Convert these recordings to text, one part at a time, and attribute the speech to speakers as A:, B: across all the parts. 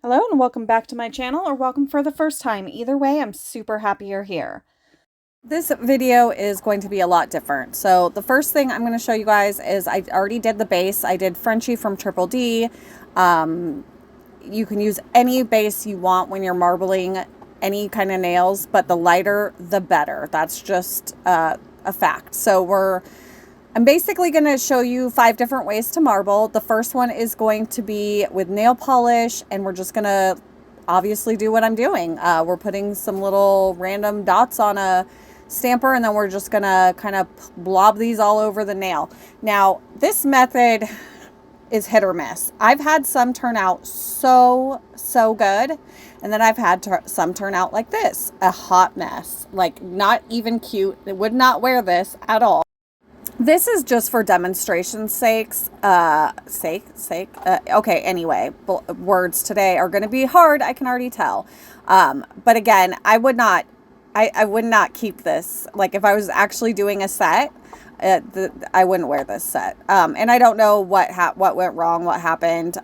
A: Hello and welcome back to my channel, or welcome for the first time. Either way, I'm super happy you're here. This video is going to be a lot different. So the first thing I'm going to show you guys is I already did the base. I did Frenchie from Triple D. You can use any base you want when you're marbling any kind of nails, but the lighter, the better. That's just a fact. So I'm basically going to show you 5 different ways to marble. The first one is going to be with nail polish, and we're just going to obviously do what I'm doing. We're putting some little random dots on a stamper, and then we're just going to kind of blob these all over the nail. Now, this method is hit or miss. I've had some turn out so good, and then I've had some turn out like this, a hot mess, like not even cute. I would not wear this at all. This is just for demonstration's sakes. Okay, anyway, words today are going to be hard, I can already tell. But again, I would not keep this. Like, if I was actually doing a set, I wouldn't wear this set. And I don't know what went wrong, what happened,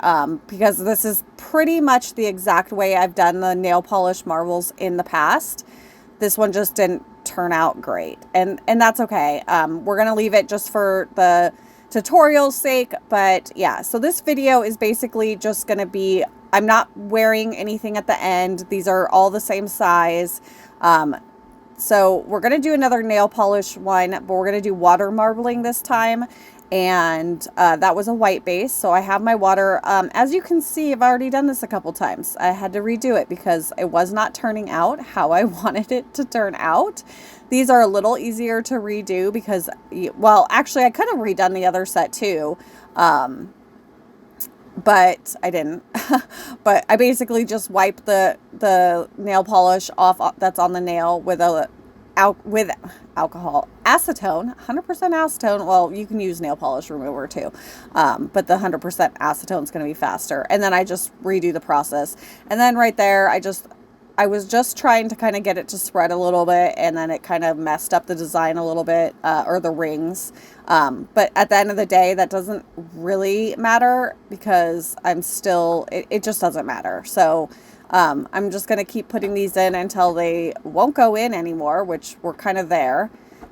A: because this is pretty much the exact way I've done the nail polish marbles in the past. This one just didn't turn out great, and that's okay. We're gonna leave it just for the tutorial's sake. But yeah, so this video is basically just gonna be, I'm not wearing anything at the end. These are all the same size. So we're gonna do another nail polish one, but we're gonna do water marbling this time. And that was a white base, so I have my water. As you can see, I've already done this a couple times. I had to redo it because it was not turning out how I wanted it to turn out. These are a little easier to redo because, well, actually I could have redone the other set too, but I didn't. But I basically just wiped the nail polish off that's on the nail with alcohol, acetone, 100% acetone. Well, you can use nail polish remover too, but the 100% acetone is going to be faster. And then I just redo the process. And then right there, I was just trying to kind of get it to spread a little bit, and then it kind of messed up the design a little bit, or the rings. But at the end of the day, that doesn't really matter because it just doesn't matter. So I'm just going to keep putting these in until they won't go in anymore, which we're kind of there.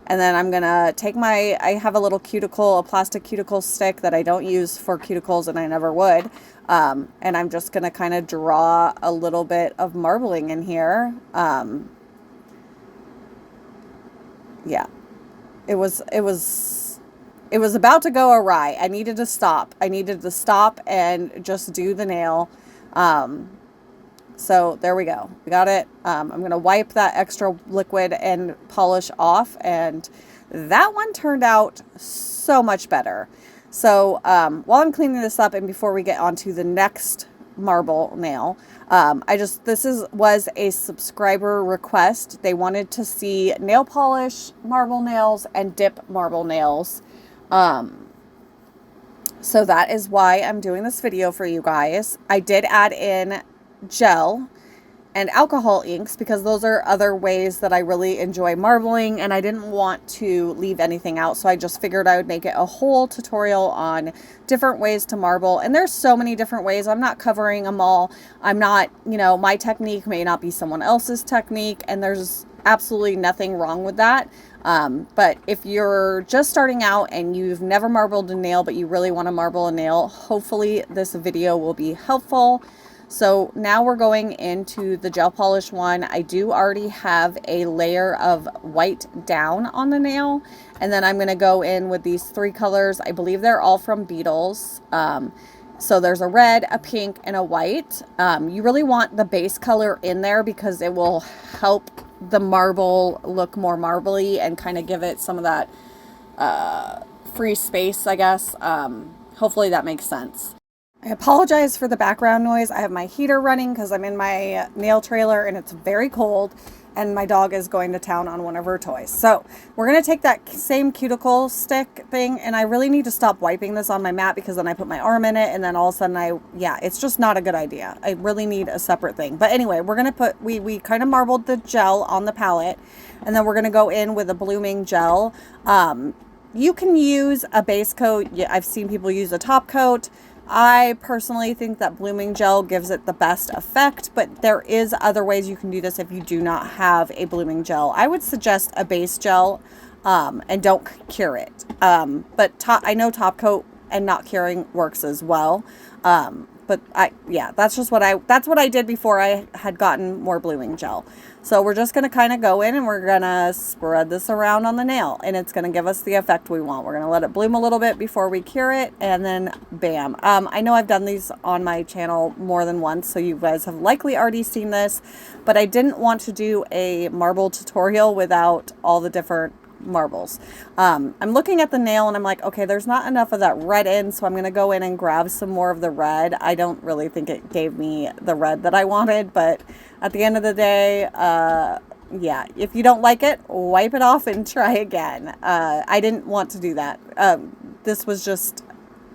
A: And then I'm going to take I have a little cuticle, a plastic cuticle stick that I don't use for cuticles, and I never would. And I'm just going to kind of draw a little bit of marbling in here. Yeah, it was about to go awry. I needed to stop. I needed to stop and just do the nail. So there we go. We got it. I'm going to wipe that extra liquid and polish off, and that one turned out so much better. So while I'm cleaning this up, and before we get on to the next marble nail, this was a subscriber request. They wanted to see nail polish marble nails and dip marble nails. So that is why I'm doing this video for you guys. I did add in gel and alcohol inks because those are other ways that I really enjoy marbling, and I didn't want to leave anything out, so I just figured I would make it a whole tutorial on different ways to marble. And there's so many different ways. I'm not covering them all. I'm not, my technique may not be someone else's technique, and there's absolutely nothing wrong with that. But if you're just starting out and you've never marbled a nail but you really want to marble a nail, hopefully this video will be helpful. So now we're going into the gel polish one. I do already have a layer of white down on the nail, and then I'm going to go in with these 3 colors. I believe they're all from Beetles. So there's a red, a pink, and a white. You really want the base color in there because it will help the marble look more marbly and kind of give it some of that free space, I guess. Hopefully that makes sense. I apologize for the background noise. I have my heater running because I'm in my nail trailer and it's very cold, and my dog is going to town on one of her toys. So we're going to take that same cuticle stick thing, and I really need to stop wiping this on my mat because then I put my arm in it, and then all of a sudden it's just not a good idea. I really need a separate thing. But anyway, we're going to we kind of marbled the gel on the palette, and then we're going to go in with a blooming gel. You can use a base coat. Yeah, I've seen people use a top coat. I personally think that blooming gel gives it the best effect, but there is other ways you can do this if you do not have a blooming gel. I would suggest a base gel, and don't cure it. But I know top coat and not curing works as well. But that's what I did before I had gotten more blooming gel. So we're just going to kind of go in and we're going to spread this around on the nail, and it's going to give us the effect we want. We're going to let it bloom a little bit before we cure it, and then bam. I know I've done these on my channel more than once, so you guys have likely already seen this, but I didn't want to do a marble tutorial without all the different marbles. I'm looking at the nail and I'm like, okay, there's not enough of that red in, so I'm going to go in and grab some more of the red. I don't really think it gave me the red that I wanted, but at the end of the day, yeah, if you don't like it, wipe it off and try again. I didn't want to do that. This was just,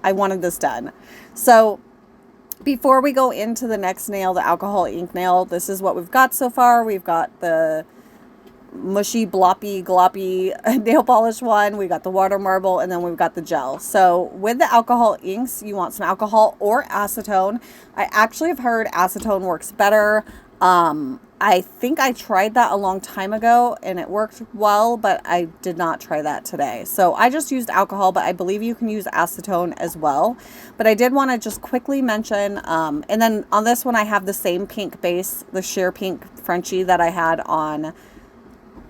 A: I wanted this done. So before we go into the next nail, the alcohol ink nail, this is what we've got so far. We've got the mushy, bloppy, gloppy nail polish one. We got the water marble, and then we've got the gel. So with the alcohol inks, you want some alcohol or acetone. I actually have heard acetone works better. I think I tried that a long time ago and it worked well, but I did not try that today. So I just used alcohol, but I believe you can use acetone as well. But I did want to just quickly mention, and then on this one I have the same pink base, the sheer pink Frenchie that I had on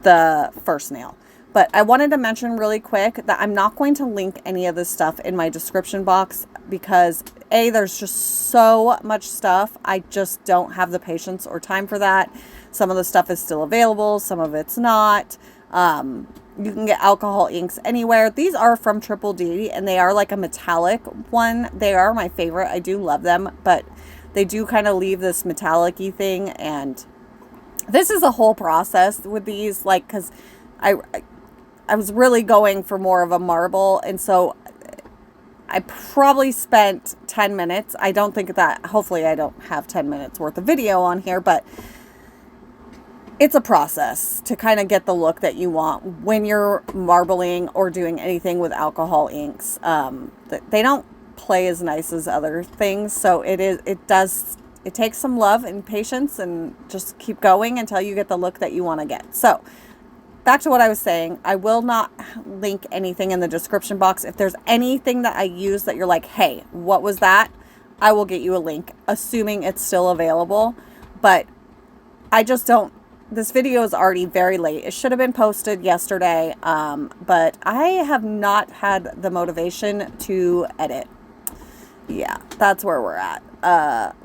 A: the first nail. But I wanted to mention really quick that I'm not going to link any of this stuff in my description box because there's just so much stuff. I just don't have the patience or time for that. Some of the stuff is still available, some of it's not. You can get alcohol inks anywhere. These are from Triple D and they are like a metallic one. They are my favorite. I do love them, but they do kind of leave this metallic-y thing, and this is a whole process with these, like, because I was really going for more of a marble, and so I probably spent 10 minutes. I don't think that, hopefully I don't have 10 minutes worth of video on here, but it's a process to kind of get the look that you want when you're marbling or doing anything with alcohol inks. They don't play as nice as other things, so it takes some love and patience, and just keep going until you get the look that you want to get. So back to what I was saying, I will not link anything in the description box. If there's anything that I use that you're like, hey, what was that? I will get you a link, assuming it's still available. But I just don't, this video is already very late. It should have been posted yesterday, but I have not had the motivation to edit. Yeah, that's where we're at.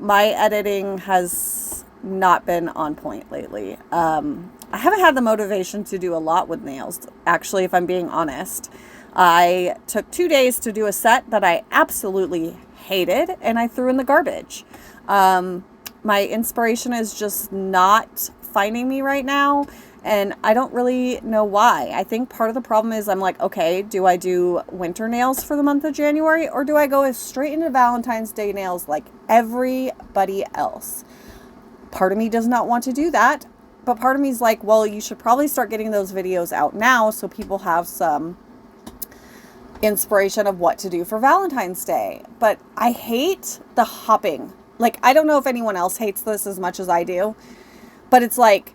A: My editing has not been on point lately. I haven't had the motivation to do a lot with nails, actually, if I'm being honest. I took 2 days to do a set that I absolutely hated, and I threw in the garbage. My inspiration is just not finding me right now, and I don't really know why. I think part of the problem is I'm like, okay, do I do winter nails for the month of January, or do I go straight into Valentine's Day nails like everybody else? Part of me does not want to do that, but part of me is like, well, you should probably start getting those videos out now so people have some inspiration of what to do for Valentine's Day. But I hate the hopping. Like, I don't know if anyone else hates this as much as I do, but it's like,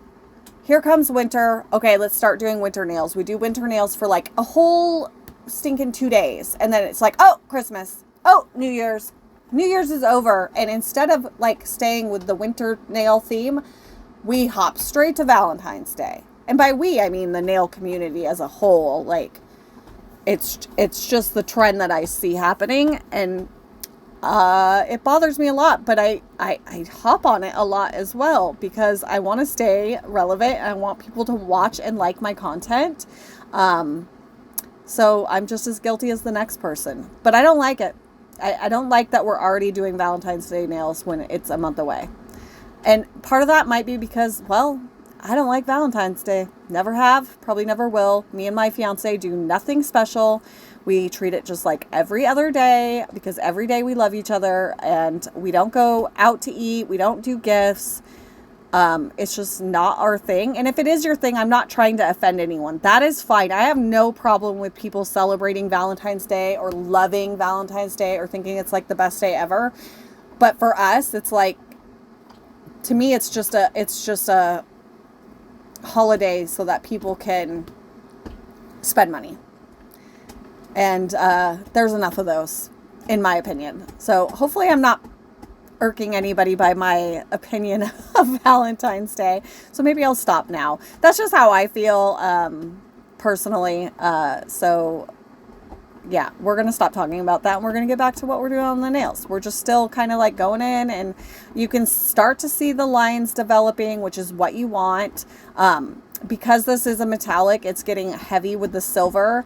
A: here comes winter. Okay, let's start doing winter nails. We do winter nails for like a whole stinking 2 days. And then it's like, oh, Christmas. Oh, New Year's. New Year's is over. And instead of like staying with the winter nail theme, we hop straight to Valentine's Day. And by we, I mean the nail community as a whole. Like, it's just the trend that I see happening. And it bothers me a lot, but I hop on it a lot as well because I want to stay relevant and I want people to watch and like my content. So I'm just as guilty as the next person, but I don't like it. I don't like that we're already doing Valentine's Day nails when it's a month away. And part of that might be because, well, I don't like Valentine's Day. Never have, probably never will. Me and my fiance do nothing special. We treat it just like every other day because every day we love each other and we don't go out to eat. We don't do gifts. It's just not our thing. And if it is your thing, I'm not trying to offend anyone. That is fine. I have no problem with people celebrating Valentine's Day or loving Valentine's Day or thinking it's like the best day ever. But for us, it's like, to me, it's just a holiday so that people can spend money. And there's enough of those, in my opinion. So hopefully I'm not irking anybody by my opinion of Valentine's Day. So maybe I'll stop now. That's just how I feel personally. So yeah, we're going to stop talking about that, and we're going to get back to what we're doing on the nails. We're just still kind of like going in, and you can start to see the lines developing, which is what you want. Because this is a metallic, it's getting heavy with the silver.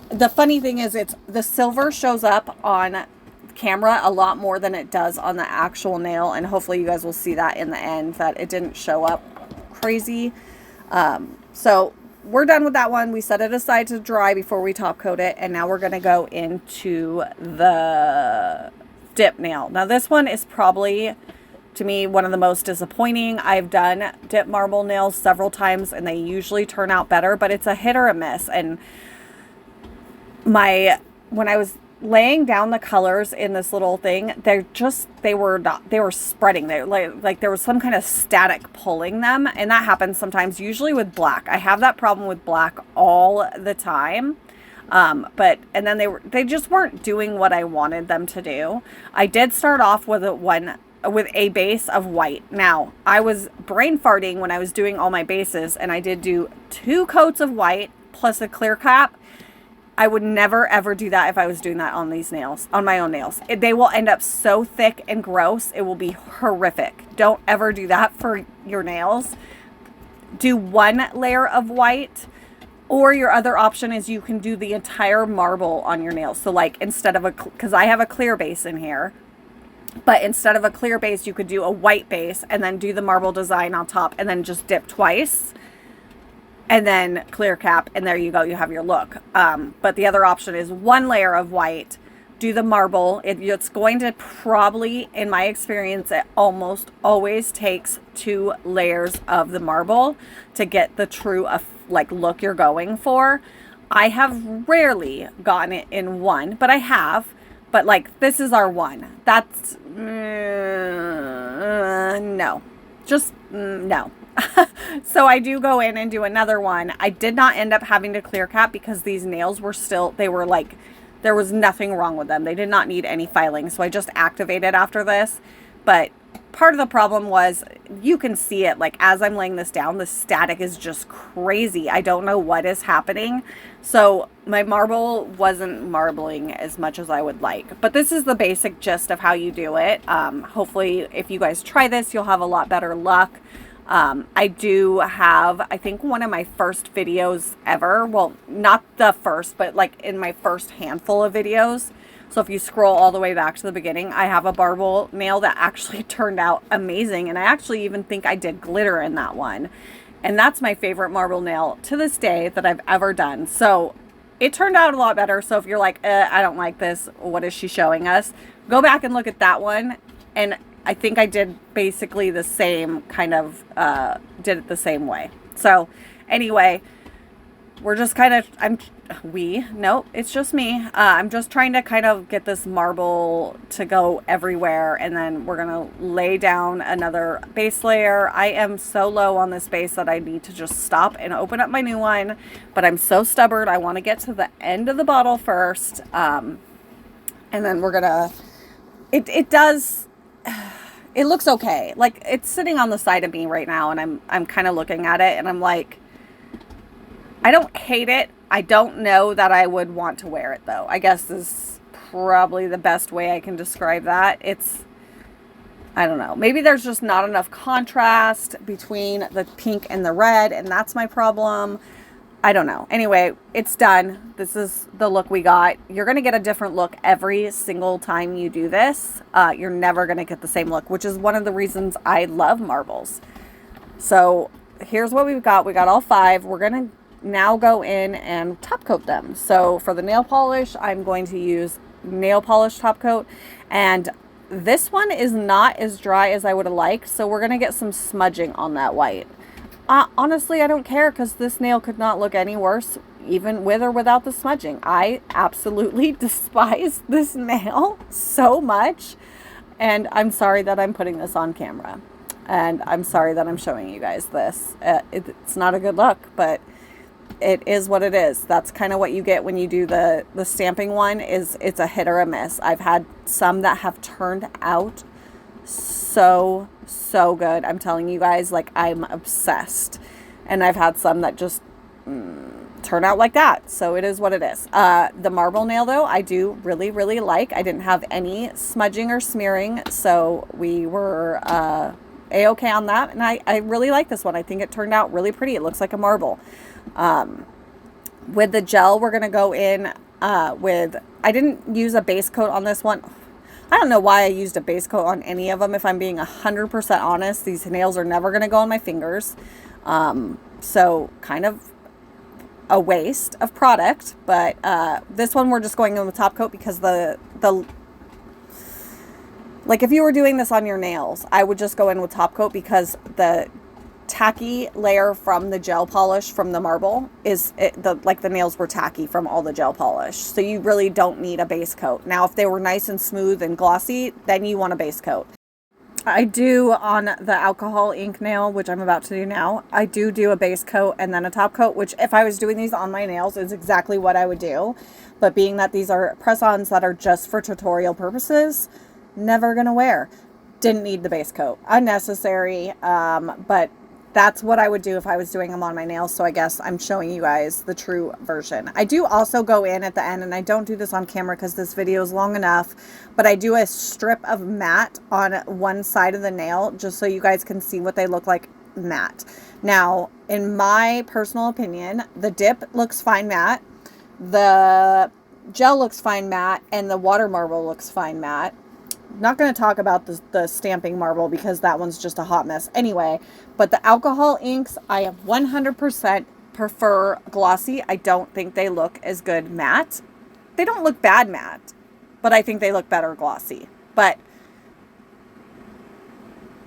A: The funny thing is, the silver shows up on camera a lot more than it does on the actual nail, and hopefully you guys will see that in the end, that it didn't show up crazy. So we're done with that one. We set it aside to dry before we top coat it, and now we're going to go into the dip nail. Now this one is probably, to me, one of the most disappointing. I've done dip marble nails several times, and they usually turn out better, but it's a hit or a miss. And when I was laying down the colors in this little thing, they were spreading. They like there was some kind of static pulling them, and that happens sometimes, usually with black. I have that problem with black all the time. And then they just weren't doing what I wanted them to do. I did start off with a base of white. Now, I was brain farting when I was doing all my bases, and I did do 2 coats of white plus a clear cap. I would never ever do that if I was doing that on these nails, on my own nails. They will end up so thick and gross. It will be horrific. Don't ever do that for your nails. Do 1 layer of white, or your other option is you can do the entire marble on your nails. So like, instead of because I have a clear base in here, but instead of a clear base, you could do a white base and then do the marble design on top, and then just dip twice. And then clear cap, and there you go, you have your look. But the other option is 1 layer of white, do the marble. It's going to probably, in my experience, it almost always takes 2 layers of the marble to get the true like look you're going for. I have rarely gotten it in 1, but I have. But like, this is our 1. That's no, just no. So I do go in and do another one. I did not end up having to clear cap because these nails were like, there was nothing wrong with them. They did not need any filing. So I just activated after this. But part of the problem was, you can see it, like as I'm laying this down, the static is just crazy. I don't know what is happening. So my marble wasn't marbling as much as I would like. But this is the basic gist of how you do it. Hopefully if you guys try this, you'll have a lot better luck. I do have, I think, one of my first videos ever. Well, not the first, but like in my first handful of videos. So if you scroll all the way back to the beginning, I have a marble nail that actually turned out amazing. And I actually even think I did glitter in that one. And that's my favorite marble nail to this day that I've ever done. So it turned out a lot better. So if you're like, I don't like this, what is she showing us? Go back and look at that one. And I think I did basically the same kind of, did it the same way. So anyway, we're just kind of, it's just me. I'm just trying to kind of get this marble to go everywhere. And then we're going to lay down another base layer. I am so low on this base that I need to just stop and open up my new one. But I'm so stubborn. I want to get to the end of the bottle first. And then we're going to, it does... It looks okay. Like, it's sitting on the side of me right now, and I'm kind of looking at it, and I'm like, I don't hate it. I don't know that I would want to wear it, though. I guess is probably the best way I can describe that. I don't know. Maybe there's just not enough contrast between the pink and the red, and that's my problem. I don't know. Anyway, it's done. This is the look we got. You're going to get a different look every single time you do this. You're never going to get the same look, which is one of the reasons I love marbles. So here's what we've got. We got all 5. We're going to now go in and top coat them. So for the nail polish, I'm going to use nail polish top coat. And This one is not as dry as I would have liked, so we're going to get some smudging on that white. Honestly, I don't care because this nail could not look any worse, even with or without the smudging. I absolutely despise this nail so much, and I'm sorry that I'm putting this on camera. And I'm sorry that I'm showing you guys this. It's not a good look, but it is what it is. That's kind of what you get when you do the stamping one. Is it's a hit or a miss. I've had some that have turned out so good. I'm telling you guys, like, I'm obsessed. And I've had some that just turn out like that. So it is what it is. The marble nail, though, I do really like. I didn't have any smudging or smearing, so we were a-okay on that. And I really like this one. I think it turned out really pretty. It looks like a marble. With the gel, we're going to go in with, I didn't use a base coat on this one. I don't know why I used a base coat on any of them. If I'm being 100% honest, these nails are never going to go on my fingers. So kind of a waste of product, but this one we're just going in with top coat because the like, if you were doing this on your nails, I would just go in with top coat because the tacky layer from the gel polish from the marble is like the nails were tacky from all the gel polish, so you really don't need a base coat. Now if they were nice and smooth and glossy, then you want a base coat. I do on the alcohol ink nail, which I'm about to do now, I do a base coat and then a top coat, which if I was doing these on my nails is exactly what I would do. But being that these are press-ons that are just for tutorial purposes, never gonna wear. Didn't need the base coat. Unnecessary, but that's what I would do if I was doing them on my nails. So I guess I'm showing you guys the true version. I do also go in at the end, and I don't do this on camera because this video is long enough, but I do a strip of matte on one side of the nail just so you guys can see what they look like matte. Now, in my personal opinion, the dip looks fine matte, the gel looks fine matte, and the water marble looks fine matte. Not going to talk about the stamping marble because that one's just a hot mess anyway. But the alcohol inks, I 100% prefer glossy. I don't think they look as good matte. They don't look bad matte, but I think they look better glossy. But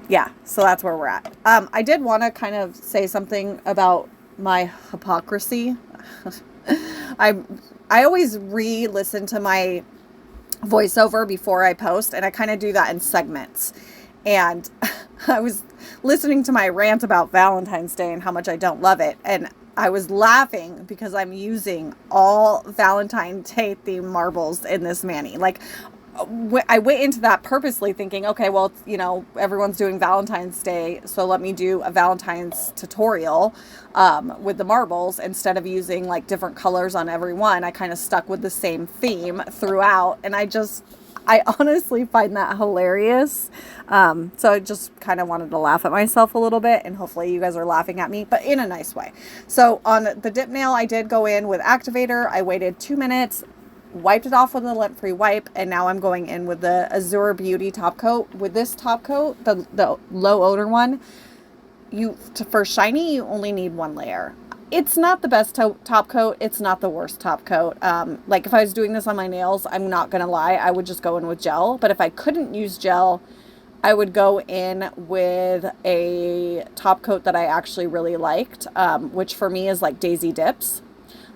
A: yeah, so that's where we're at. I did want to kind of say something about my hypocrisy. I always re-listen to my voiceover before I post, and I kind of do that in segments. And I was listening to my rant about Valentine's Day and how much I don't love it, and I was laughing because I'm using all Valentine's Day themed marbles in this mani. Like, I went into that purposely thinking, okay, well, you know, everyone's doing Valentine's Day, so let me do a Valentine's tutorial with the marbles instead of using like different colors on every one. I kind of stuck with the same theme throughout, and I honestly find that hilarious. So I just kind of wanted to laugh at myself a little bit, and hopefully you guys are laughing at me, but in a nice way. So on the dip nail, I did go in with activator. I waited 2 minutes, wiped it off with a lint-free wipe, and now I'm going in with the Azure Beauty top coat. With this top coat, the low odor one, for shiny, you only need one layer. It's not the best top coat. It's not the worst top coat. Like if I was doing this on my nails, I'm not gonna lie, I would just go in with gel. But if I couldn't use gel, I would go in with a top coat that I actually really liked, which for me is like Daisy Dips.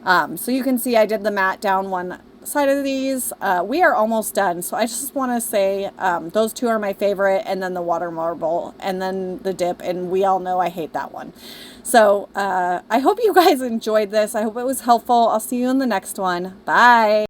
A: So you can see I did the matte down one side of these. We are almost done, so I just want to say those two are my favorite, and then the water marble, and then the dip, and we all know I hate that one. So I hope you guys enjoyed this. I hope it was helpful. I'll see you in the next one. Bye.